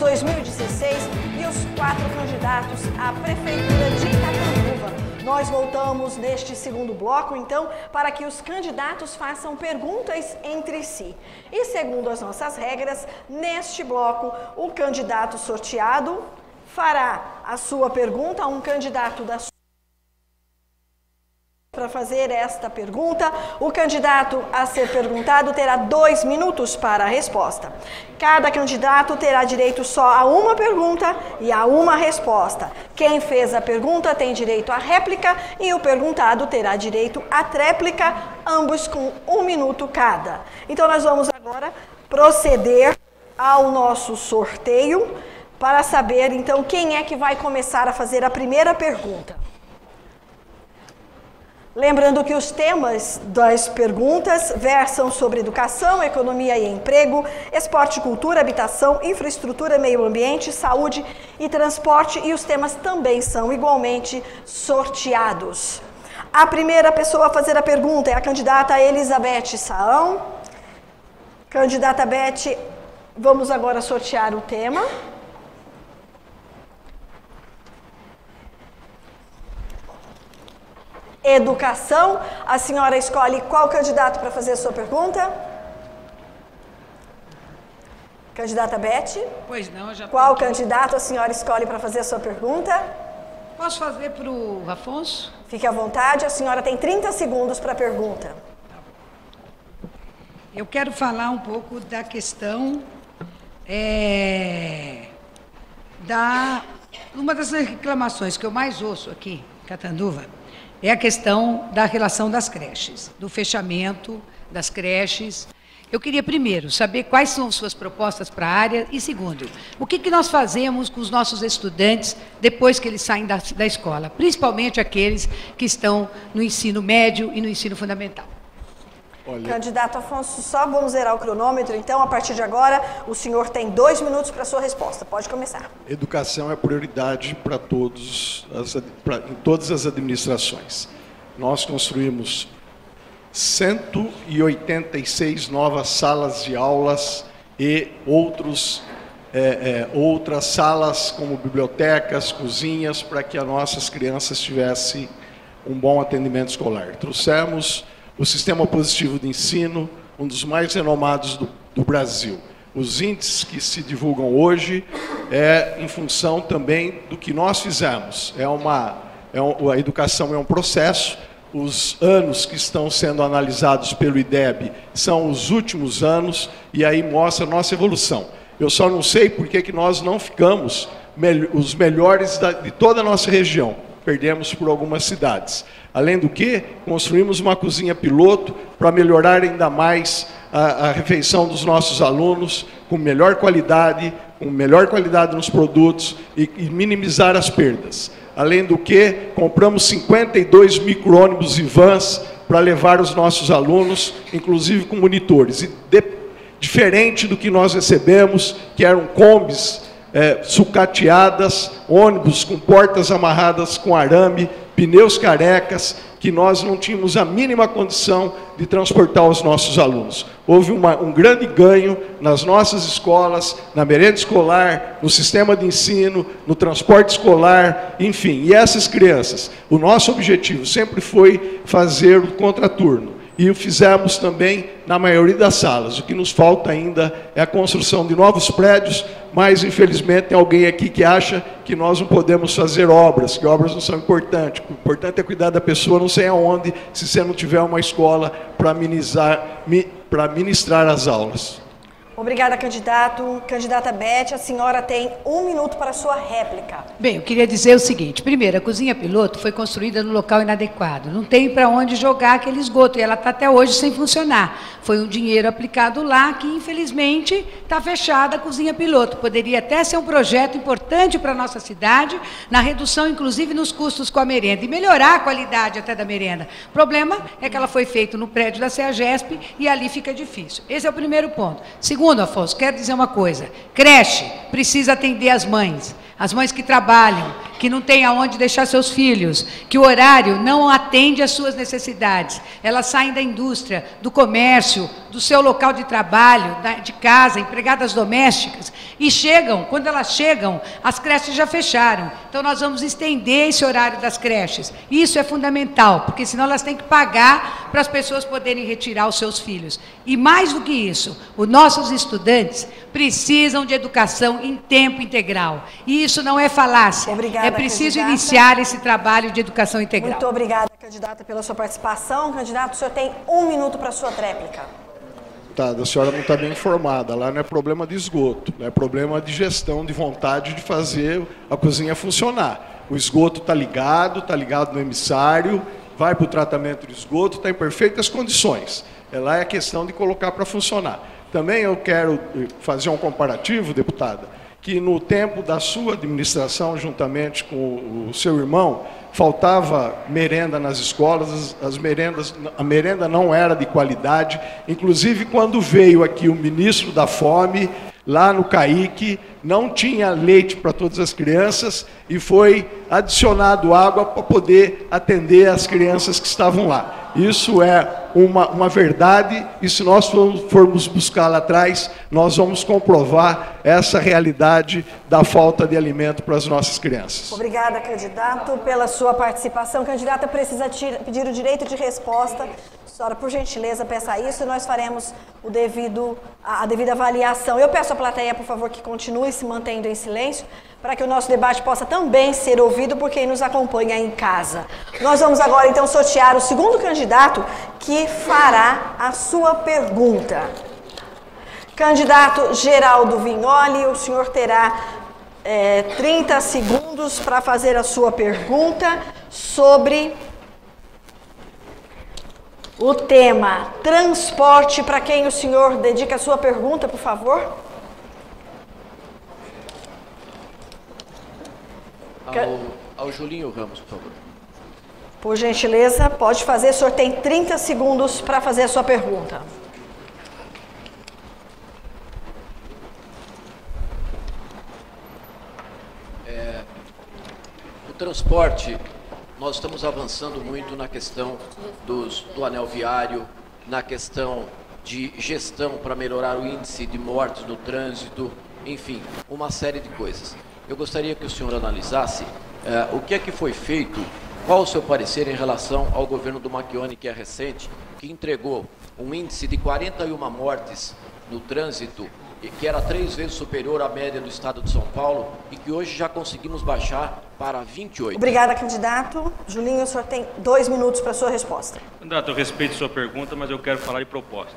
2016 e os 4 candidatos à Prefeitura de Catanduva. Nós voltamos neste segundo bloco, então, para que os candidatos façam perguntas entre si. E segundo as nossas regras, neste bloco, o candidato sorteado fará a sua pergunta a um candidato da sua para fazer esta pergunta. O candidato a ser perguntado terá 2 minutos para a resposta. Cada candidato terá direito só a uma pergunta e a uma resposta. Quem fez a pergunta tem direito à réplica e o perguntado terá direito à tréplica, ambos com 1 minuto cada. Então nós vamos agora proceder ao nosso sorteio para saber então quem é que vai começar a fazer a primeira pergunta. Lembrando que os temas das perguntas versam sobre educação, economia e emprego, esporte, cultura, habitação, infraestrutura, meio ambiente, saúde e transporte, e os temas também são igualmente sorteados. A primeira pessoa a fazer a pergunta é a candidata Elizabeth Saão. Candidata Beth, vamos agora sortear o tema. Educação. A senhora escolhe qual candidato para fazer a sua pergunta? Candidata Beth? Pois não, eu já... Qual candidato a senhora escolhe para fazer a sua pergunta? Posso fazer para o Afonso? Fique à vontade, a senhora tem 30 segundos para a pergunta. Eu quero falar um pouco da questão uma das reclamações que eu mais ouço aqui em Catanduva é a questão da relação das creches, do fechamento das creches. Eu queria, primeiro, saber quais são suas propostas para a área e, segundo, o que nós fazemos com os nossos estudantes depois que eles saem da escola, principalmente aqueles que estão no ensino médio e no ensino fundamental. Olha. Candidato Afonso, só vamos zerar o cronômetro, então, a partir de agora, o senhor tem 2 minutos para a sua resposta. Pode começar. Educação é prioridade para em todas as administrações. Nós construímos 186 novas salas de aulas e outras salas como bibliotecas, cozinhas, para que as nossas crianças tivessem um bom atendimento escolar. Trouxemos o sistema positivo de ensino, um dos mais renomados do Brasil. Os índices que se divulgam hoje é em função também do que nós fizemos. A educação é um processo. Os anos que estão sendo analisados pelo IDEB são os últimos anos e aí mostra a nossa evolução. Eu só não sei por que nós não ficamos os melhores de toda a nossa região. Perdemos por algumas cidades. Além do que, construímos uma cozinha piloto para melhorar ainda mais a refeição dos nossos alunos, com melhor qualidade nos produtos e minimizar as perdas. Além do que, compramos 52 micro-ônibus e vans para levar os nossos alunos, inclusive com monitores. E diferente do que nós recebemos, que eram combis sucateadas, ônibus com portas amarradas com arame, pneus carecas, que nós não tínhamos a mínima condição de transportar os nossos alunos. Houve um grande ganho nas nossas escolas, na merenda escolar, no sistema de ensino, no transporte escolar, enfim. E essas crianças, o nosso objetivo sempre foi fazer o contraturno. E o fizemos também na maioria das salas. O que nos falta ainda é a construção de novos prédios, mas, infelizmente, tem alguém aqui que acha que nós não podemos fazer obras, que obras não são importantes. O importante é cuidar da pessoa, não sei aonde, se você não tiver uma escola para ministrar as aulas. Obrigada, candidato. Candidata Beth, a senhora tem 1 minuto para a sua réplica. Bem, eu queria dizer o seguinte. Primeiro, a cozinha piloto foi construída no local inadequado. Não tem para onde jogar aquele esgoto e ela está até hoje sem funcionar. Foi um dinheiro aplicado lá que, infelizmente, está fechada a cozinha piloto. Poderia até ser um projeto importante para a nossa cidade, na redução, inclusive, nos custos com a merenda e melhorar a qualidade até da merenda. O problema é que ela foi feita no prédio da CEAGESP e ali fica difícil. Esse é o primeiro ponto. Segundo, Afonso, quero dizer uma coisa. Creche precisa atender as mães que trabalham, que não têm aonde deixar seus filhos, que o horário não atende às suas necessidades. Elas saem da indústria, do comércio, do seu local de trabalho, de casa, empregadas domésticas, e chegam, quando elas chegam, as creches já fecharam. Então, nós vamos estender esse horário das creches. Isso é fundamental, porque senão elas têm que pagar para as pessoas poderem retirar os seus filhos. E mais do que isso, os nossos estudantes precisam de educação em tempo integral. E isso não é falácia. Obrigada, é preciso candidata. iniciar esse trabalho de educação integral. Muito obrigada, candidata, pela sua participação. Candidato, o senhor tem 1 minuto para a sua tréplica. Tá, a senhora não está bem informada. Lá não é problema de esgoto, é problema de gestão, de vontade de fazer a cozinha funcionar. O esgoto está ligado no emissário, vai para o tratamento de esgoto, está em perfeitas condições. Lá é questão de colocar para funcionar. Também eu quero fazer um comparativo, deputada, que no tempo da sua administração, juntamente com o seu irmão, faltava merenda nas escolas, a merenda não era de qualidade. Inclusive, quando veio aqui o ministro da Fome, lá no CAIC, não tinha leite para todas as crianças e foi adicionado água para poder atender as crianças que estavam lá. Isso é uma verdade, e se nós formos buscar lá atrás, nós vamos comprovar essa realidade da falta de alimento para as nossas crianças. Obrigada, candidato, pela sua participação. Candidata precisa pedir o direito de resposta. Senhora, por gentileza, peça isso e nós faremos a devida avaliação. Eu peço à plateia, por favor, que continue se mantendo em silêncio, para que o nosso debate possa também ser ouvido por quem nos acompanha em casa. Nós vamos agora, então, sortear o segundo candidato que fará a sua pergunta. Candidato Geraldo Vignoli, o senhor terá 30 segundos para fazer a sua pergunta sobre o tema transporte. Para quem o senhor dedica a sua pergunta, por favor? Ao Julinho Ramos, por favor. Por gentileza, pode fazer. O senhor tem 30 segundos para fazer a sua pergunta. O transporte, nós estamos avançando muito na questão do anel viário, na questão de gestão para melhorar o índice de mortes no trânsito, enfim, uma série de coisas. Eu gostaria que o senhor analisasse o que é que foi feito, qual o seu parecer em relação ao governo do Macchione, que é recente, que entregou um índice de 41 mortes no trânsito, que era 3 vezes superior à média do estado de São Paulo, e que hoje já conseguimos baixar para 28. Obrigada, candidato. Julinho, o senhor tem 2 minutos para a sua resposta. Candidato, eu respeito sua pergunta, mas eu quero falar de propostas.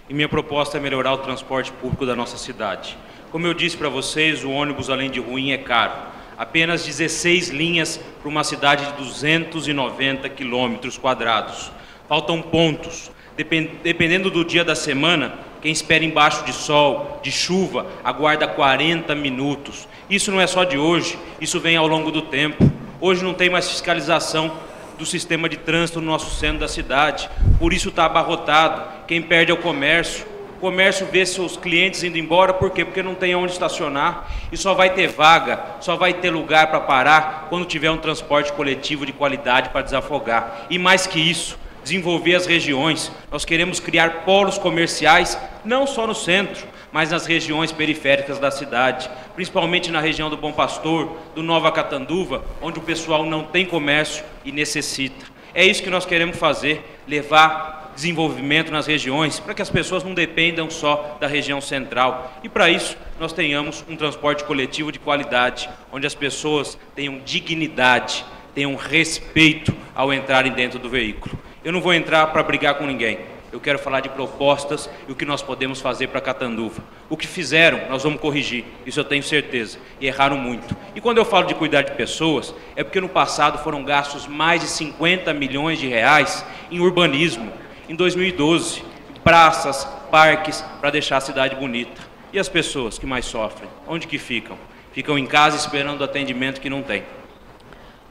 E minha proposta é melhorar o transporte público da nossa cidade. Como eu disse para vocês, o ônibus, além de ruim, é caro. Apenas 16 linhas para uma cidade de 290 quilômetros quadrados. Faltam pontos. Dependendo do dia da semana, quem espera embaixo de sol, de chuva, aguarda 40 minutos. Isso não é só de hoje, isso vem ao longo do tempo. Hoje não tem mais fiscalização do sistema de trânsito no nosso centro da cidade, por isso está abarrotado. Quem perde é o comércio. O comércio vê seus clientes indo embora, por quê? Porque não tem onde estacionar, e só vai ter vaga, só vai ter lugar para parar quando tiver um transporte coletivo de qualidade para desafogar. E mais que isso, desenvolver as regiões. Nós queremos criar polos comerciais, não só no centro, mas nas regiões periféricas da cidade, principalmente na região do Bom Pastor, do Nova Catanduva, onde o pessoal não tem comércio e necessita. É isso que nós queremos fazer, levar desenvolvimento nas regiões, para que as pessoas não dependam só da região central. E para isso, nós tenhamos um transporte coletivo de qualidade, onde as pessoas tenham dignidade, tenham respeito ao entrarem dentro do veículo. Eu não vou entrar para brigar com ninguém. Eu quero falar de propostas e o que nós podemos fazer para Catanduva. O que fizeram, nós vamos corrigir, isso eu tenho certeza, e erraram muito. E quando eu falo de cuidar de pessoas, é porque no passado foram gastos mais de 50 milhões de reais em urbanismo, em 2012, praças, parques, para deixar a cidade bonita. E as pessoas que mais sofrem, onde que ficam? Ficam em casa esperando o atendimento que não tem.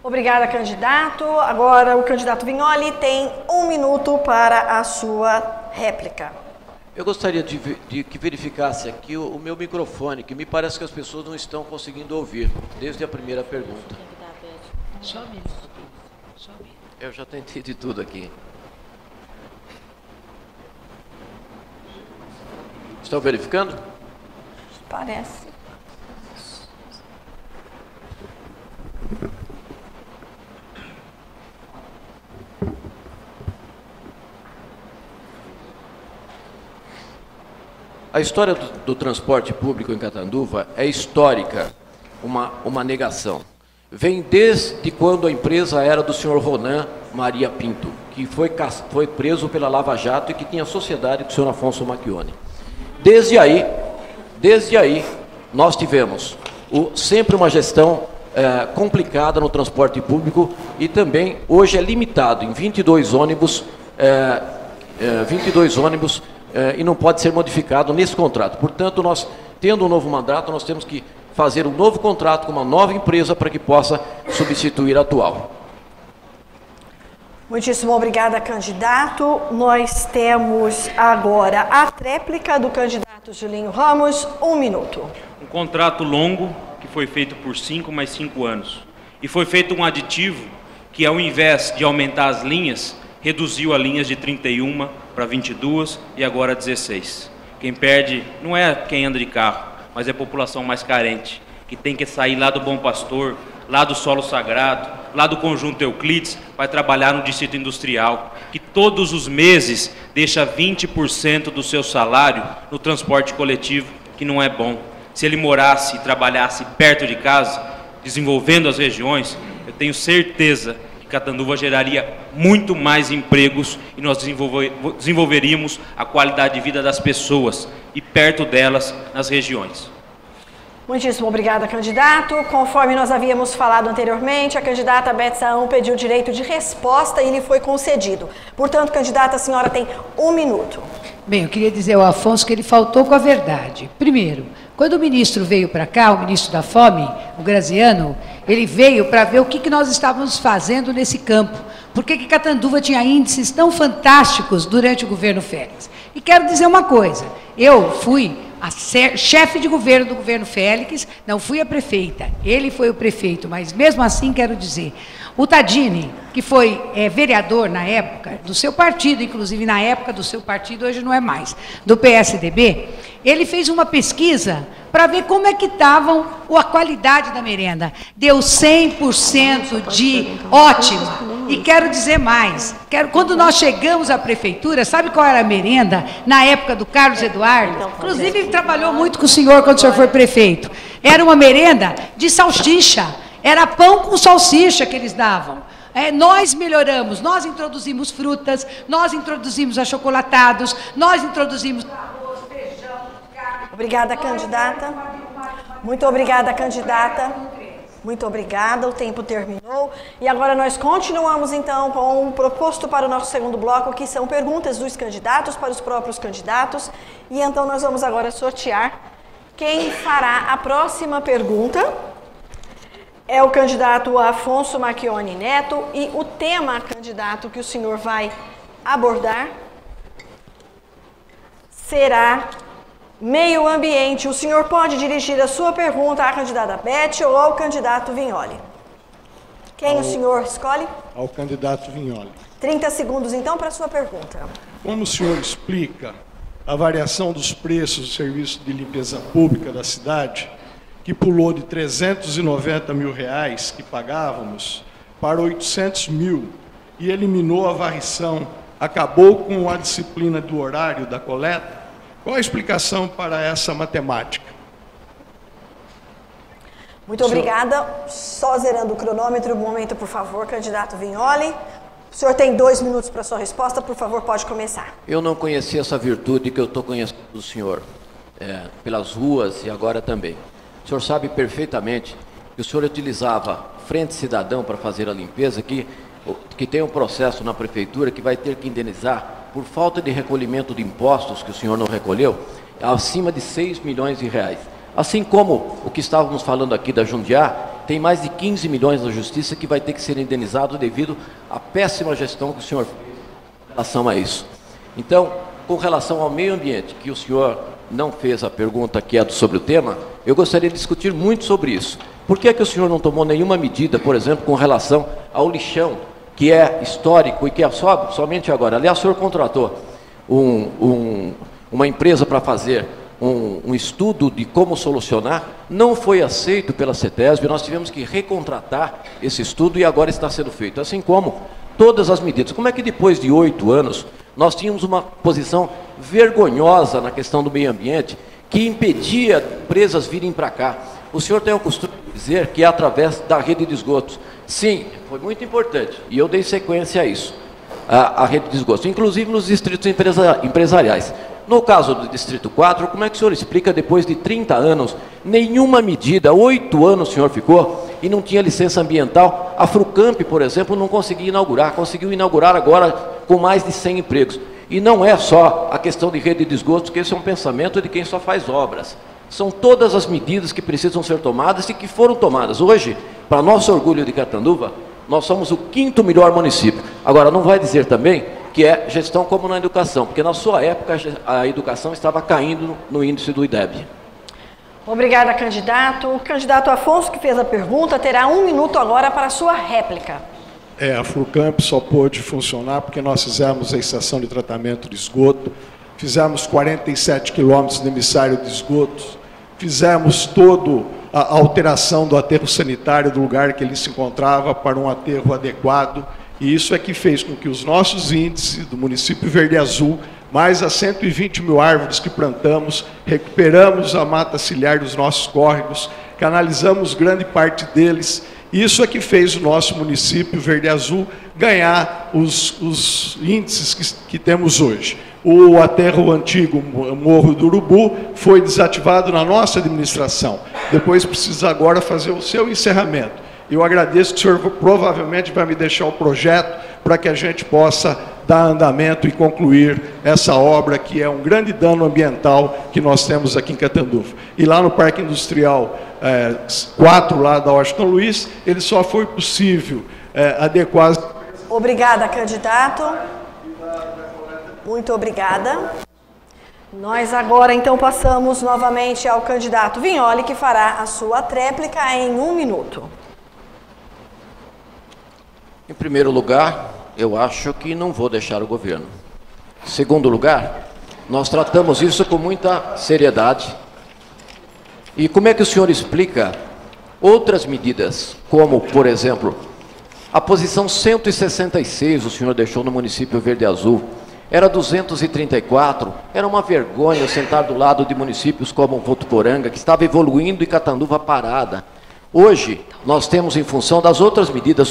Obrigada, candidato. Agora o candidato Vignoli tem 1 minuto para a sua réplica. Eu gostaria de que verificasse aqui o meu microfone, que me parece que as pessoas não estão conseguindo ouvir, desde a primeira pergunta. Só um minuto. Eu já tentei de tudo aqui. Estão verificando? Parece. A história do transporte público em Catanduva é histórica, uma negação. Vem desde quando a empresa era do senhor Ronan Maria Pinto, que foi preso pela Lava Jato e que tinha sociedade com o senhor Afonso Macchione. Desde aí, nós tivemos sempre uma gestão complicada no transporte público e também hoje é limitado em 22 ônibus, e não pode ser modificado nesse contrato. Portanto, nós, tendo um novo mandato, nós temos que fazer um novo contrato com uma nova empresa para que possa substituir a atual. Muitíssimo obrigada, candidato. Nós temos agora a tréplica do candidato Julinho Ramos, 1 minuto. Um contrato longo que foi feito por 5 mais 5 anos. E foi feito um aditivo que, ao invés de aumentar as linhas, reduziu as linhas de 31 para 22 e agora 16. Quem perde não é quem anda de carro, mas é a população mais carente, que tem que sair lá do Bom Pastor, lá do Solo Sagrado, lá do Conjunto Euclides, vai trabalhar no distrito industrial, que todos os meses deixa 20% do seu salário no transporte coletivo, que não é bom. Se ele morasse e trabalhasse perto de casa, desenvolvendo as regiões, eu tenho certeza que Catanduva geraria muito mais empregos e nós desenvolveríamos a qualidade de vida das pessoas e perto delas nas regiões. Muitíssimo obrigada, candidato. Conforme nós havíamos falado anteriormente, a candidata Beth Saão pediu direito de resposta e lhe foi concedido. Portanto, candidata, a senhora tem 1 minuto. Bem, eu queria dizer ao Afonso que ele faltou com a verdade. Primeiro, quando o ministro veio para cá, o ministro da Fome, o Graziano, ele veio para ver o que nós estávamos fazendo nesse campo. Por que Catanduva tinha índices tão fantásticos durante o governo Félix? E quero dizer uma coisa, eu fui a chefe de governo do governo Félix, não fui a prefeita, ele foi o prefeito, mas mesmo assim quero dizer, o Tadini, que foi vereador na época, do seu partido, inclusive na época do seu partido, hoje não é mais, do PSDB, ele fez uma pesquisa para ver como é que estavam a qualidade da merenda. Deu 100% de ótima. E quero dizer mais, quando nós chegamos à prefeitura, sabe qual era a merenda na época do Carlos Eduardo? Inclusive, ele trabalhou muito com o senhor quando o senhor foi prefeito. Era uma merenda de salsicha, era pão com salsicha que eles davam. Nós melhoramos, nós introduzimos frutas, nós introduzimos achocolatados, nós introduzimos arroz, feijão, carne. Obrigada, candidata. Muito obrigada, candidata. Muito obrigada, o tempo terminou. E agora nós continuamos, então, com o proposto para o nosso segundo bloco, que são perguntas dos candidatos para os próprios candidatos. E então nós vamos agora sortear quem fará a próxima pergunta. É o candidato Afonso Macchione Neto. E o tema, candidato, que o senhor vai abordar será meio ambiente. O senhor pode dirigir a sua pergunta à candidata Beth ou ao candidato Vignoli. Quem o senhor escolhe? Ao candidato Vignoli. 30 segundos, então, para a sua pergunta. Como o senhor explica a variação dos preços do serviço de limpeza pública da cidade, que pulou de 390 mil reais que pagávamos para 800 mil e eliminou a varrição, acabou com a disciplina do horário da coleta? Qual a explicação para essa matemática? Muito obrigada. Só zerando o cronômetro, um momento, por favor, candidato Vignoli. O senhor tem 2 minutos para sua resposta, por favor, pode começar. Eu não conhecia essa virtude que eu estou conhecendo do senhor, pelas ruas e agora também. O senhor sabe perfeitamente que o senhor utilizava Frente Cidadão para fazer a limpeza, que tem um processo na prefeitura que vai ter que indenizar por falta de recolhimento de impostos que o senhor não recolheu, acima de 6 milhões de reais. Assim como o que estávamos falando aqui da Jundiá, tem mais de 15 milhões na justiça que vai ter que ser indenizado devido à péssima gestão que o senhor fez em relação a isso. Então, com relação ao meio ambiente, que o senhor não fez a pergunta que é sobre o tema, eu gostaria de discutir muito sobre isso. Por que o senhor não tomou nenhuma medida, por exemplo, com relação ao lixão, que é histórico e que é somente agora? Aliás, o senhor contratou um uma empresa para fazer um estudo de como solucionar, não foi aceito pela CETESB, nós tivemos que recontratar esse estudo e agora está sendo feito, assim como todas as medidas. Como é que depois de 8 anos, nós tínhamos uma posição vergonhosa na questão do meio ambiente, que impedia empresas virem para cá? O senhor tem o costume de dizer que é através da rede de esgotos. Sim, foi muito importante, e eu dei sequência a isso, a rede de esgotos, inclusive nos distritos empresariais. No caso do Distrito 4, como é que o senhor explica, depois de 30 anos, nenhuma medida, 8 anos o senhor ficou, e não tinha licença ambiental? A Frucamp, por exemplo, não conseguia inaugurar, conseguiu inaugurar agora com mais de 100 empregos. E não é só a questão de rede de esgotos, que esse é um pensamento de quem só faz obras. São todas as medidas que precisam ser tomadas e que foram tomadas. Hoje, para nosso orgulho de Catanduva, nós somos o 5º melhor município. Agora, não vai dizer também que é gestão como na educação, porque na sua época a educação estava caindo no índice do IDEB. Obrigada, candidato. O candidato Afonso, que fez a pergunta, terá 1 minuto agora para a sua réplica. A Frucamp só pôde funcionar porque nós fizemos a estação de tratamento de esgoto, fizemos 47 quilômetros de emissário de esgotos, fizemos toda a alteração do aterro sanitário do lugar que ele se encontrava para um aterro adequado, e isso é que fez com que os nossos índices do município Verde Azul, mais as 120 mil árvores que plantamos, recuperamos a mata ciliar dos nossos córregos, canalizamos grande parte deles. Isso é que fez o nosso município Verde Azul ganhar os índices que temos hoje. O aterro antigo Morro do Urubu foi desativado na nossa administração. Depois precisa agora fazer o seu encerramento. Eu agradeço que o senhor provavelmente vai me deixar o projeto para que a gente possa dar andamento e concluir essa obra, que é um grande dano ambiental que nós temos aqui em Catanduva. E lá no Parque Industrial 4, lá da Washington Luiz, ele só foi possível adequar... Obrigada, candidato. Muito obrigada. Nós agora, então, passamos novamente ao candidato Vignoli, que fará a sua tréplica em 1 minuto. Em primeiro lugar, eu acho que não vou deixar o governo. Em segundo lugar, nós tratamos isso com muita seriedade. E como é que o senhor explica outras medidas, como, por exemplo, a posição 166 o senhor deixou no município Verde Azul, era 234, era uma vergonha eu sentar do lado de municípios como Votuporanga, que estava evoluindo, e Catanduva parada. Hoje, nós temos, em função das outras medidas,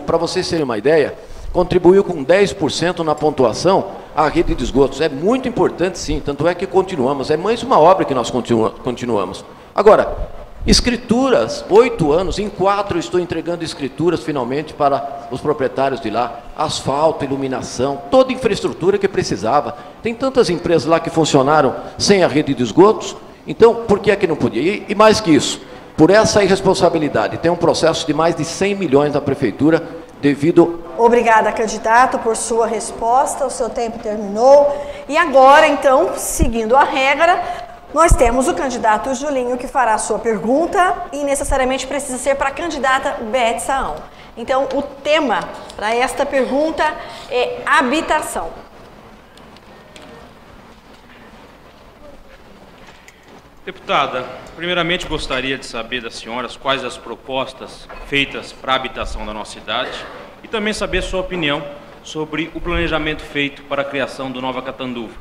para vocês terem uma ideia, contribuiu com 10% na pontuação a rede de esgotos. É muito importante, sim, tanto é que continuamos. É mais uma obra que nós continuamos. Agora, escrituras, 8 anos, em 4 estou entregando escrituras, finalmente, para os proprietários de lá. Asfalto, iluminação, toda a infraestrutura que precisava. Tem tantas empresas lá que funcionaram sem a rede de esgotos, então, por que é que não podia? E mais que isso, por essa irresponsabilidade, tem um processo de mais de 100 milhões da prefeitura devido... Obrigada, candidato, por sua resposta. O seu tempo terminou. E agora, então, seguindo a regra, nós temos o candidato Julinho, que fará a sua pergunta e necessariamente precisa ser para a candidata Beth Saão. Então, o tema para esta pergunta é habitação. Deputada, primeiramente gostaria de saber das senhoras quais as propostas feitas para a habitação da nossa cidade e também saber a sua opinião sobre o planejamento feito para a criação do Nova Catanduva.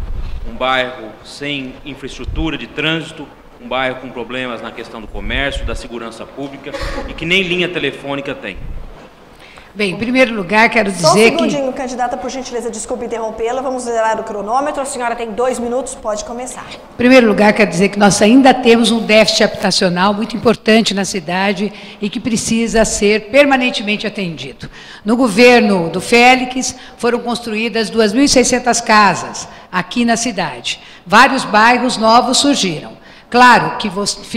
Um bairro sem infraestrutura de trânsito, um bairro com problemas na questão do comércio, da segurança pública e que nem linha telefônica tem. Bem, em primeiro lugar, quero dizer que... Só um segundinho, candidata, por gentileza, desculpe interrompê-la. Vamos zerar o cronômetro. A senhora tem 2 minutos, pode começar. Em primeiro lugar, quero dizer que nós ainda temos um déficit habitacional muito importante na cidade e que precisa ser permanentemente atendido. No governo do Félix, foram construídas 2.600 casas aqui na cidade. Vários bairros novos surgiram. Claro que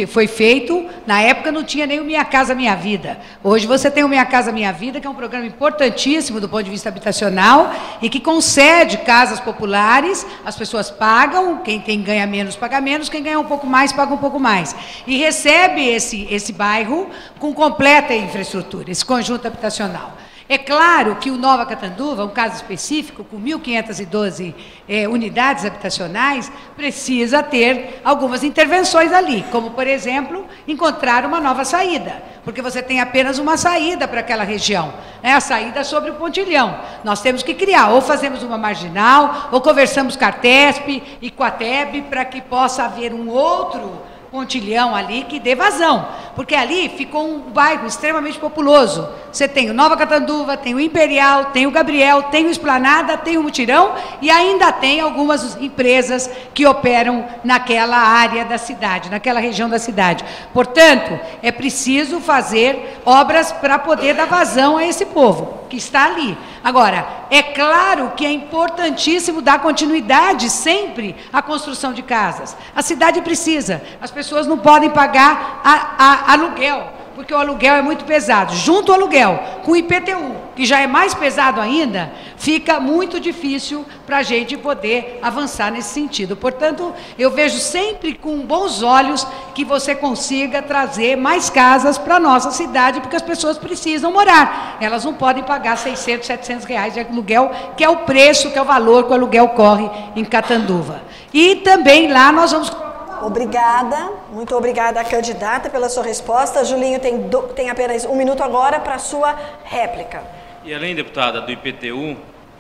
foi feito, na época não tinha nem o Minha Casa Minha Vida. Hoje você tem o Minha Casa Minha Vida, que é um programa importantíssimo do ponto de vista habitacional e que concede casas populares, as pessoas pagam, quem ganha menos paga menos, quem ganha um pouco mais paga um pouco mais. E recebe esse bairro com completa infraestrutura, esse conjunto habitacional. É claro que o Nova Catanduva, um caso específico, com 1.512 unidades habitacionais, precisa ter algumas intervenções ali, como, por exemplo, encontrar uma nova saída, porque você tem apenas uma saída para aquela região, a saída sobre o pontilhão. Nós temos que criar, ou fazemos uma marginal, ou conversamos com a Artesp e com a TEB, para que possa haver um outro pontilhão ali que dê vazão, porque ali ficou um bairro extremamente populoso. Você tem o Nova Catanduva, tem o Imperial, tem o Gabriel, tem o Esplanada, tem o Mutirão e ainda tem algumas empresas que operam naquela área da cidade, naquela região da cidade. Portanto, é preciso fazer obras para poder dar vazão a esse povo que está ali. Agora, é claro que é importantíssimo dar continuidade sempre à construção de casas. A cidade precisa, as pessoas não podem pagar aluguel, porque o aluguel é muito pesado. Junto ao aluguel, com o IPTU, que já é mais pesado ainda, fica muito difícil para a gente poder avançar nesse sentido. Portanto, eu vejo sempre com bons olhos que você consiga trazer mais casas para a nossa cidade, porque as pessoas precisam morar. Elas não podem pagar 600, 700 reais de aluguel, que é o preço, que é o valor que o aluguel corre em Catanduva. E também lá nós vamos... Obrigada, muito obrigada, candidata, pela sua resposta. Julinho tem apenas 1 minuto agora para a sua réplica. E além, deputada, do IPTU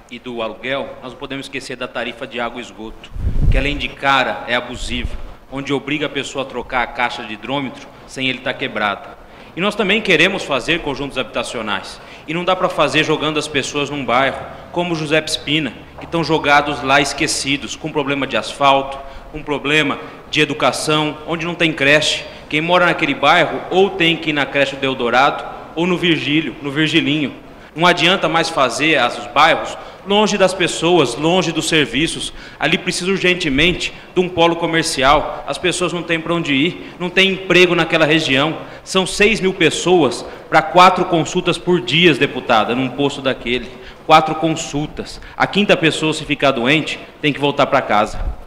e do aluguel, nós não podemos esquecer da tarifa de água e esgoto, que além de cara, é abusiva, onde obriga a pessoa a trocar a caixa de hidrômetro sem ele estar quebrado. E nós também queremos fazer conjuntos habitacionais. E não dá para fazer jogando as pessoas num bairro, como José Espina, que estão jogados lá esquecidos, com problema de asfalto, com problema de educação, onde não tem creche. Quem mora naquele bairro ou tem que ir na creche do Eldorado ou no Virgilinho. Não adianta mais fazer os bairros longe das pessoas, longe dos serviços. Ali precisa urgentemente de um polo comercial. As pessoas não têm para onde ir, não tem emprego naquela região. São 6.000 pessoas para 4 consultas por dia, deputada, num posto daquele. 4 consultas. A 5ª pessoa, se ficar doente, tem que voltar para casa.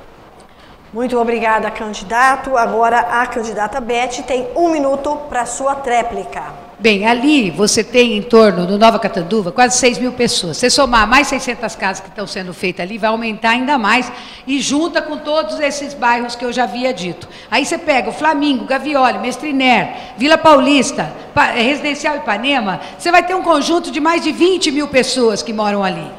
Muito obrigada, candidato. Agora a candidata Beth tem 1 minuto para a sua tréplica. Bem, ali você tem em torno do Nova Catanduva quase 6.000 pessoas. Se somar mais 600 casas que estão sendo feitas ali, vai aumentar ainda mais e junta com todos esses bairros que eu já havia dito. Aí você pega o Flamingo, Gavioli, Mestriner, Vila Paulista, Residencial Ipanema, você vai ter um conjunto de mais de 20.000 pessoas que moram ali.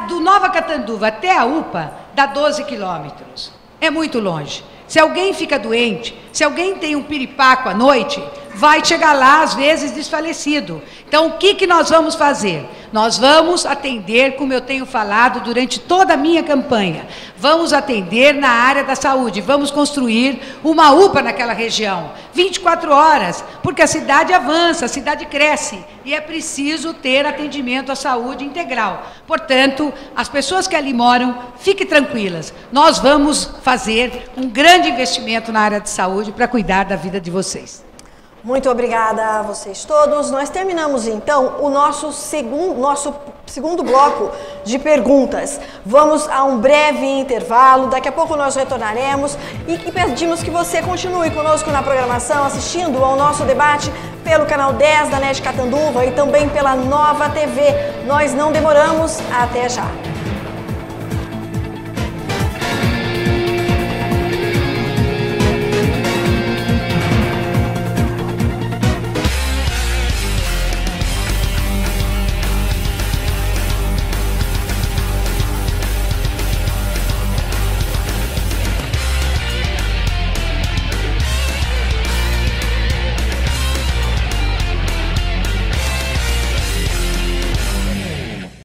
Do Nova Catanduva até a UPA, dá 12 quilômetros. É muito longe. Se alguém fica doente, se alguém tem um piripaco à noite, vai chegar lá, às vezes, desfalecido. Então, o que nós vamos fazer? Nós vamos atender, como eu tenho falado durante toda a minha campanha, vamos atender na área da saúde, vamos construir uma UPA naquela região, 24 horas, porque a cidade avança, a cidade cresce, e é preciso ter atendimento à saúde integral. Portanto, as pessoas que ali moram, fiquem tranquilas, nós vamos fazer um grande investimento na área de saúde para cuidar da vida de vocês. Muito obrigada a vocês todos. Nós terminamos então o nosso segundo bloco de perguntas. Vamos a um breve intervalo, daqui a pouco nós retornaremos e pedimos que você continue conosco na programação, assistindo ao nosso debate pelo canal 10 da NET Catanduva e também pela Nova TV. Nós não demoramos, até já.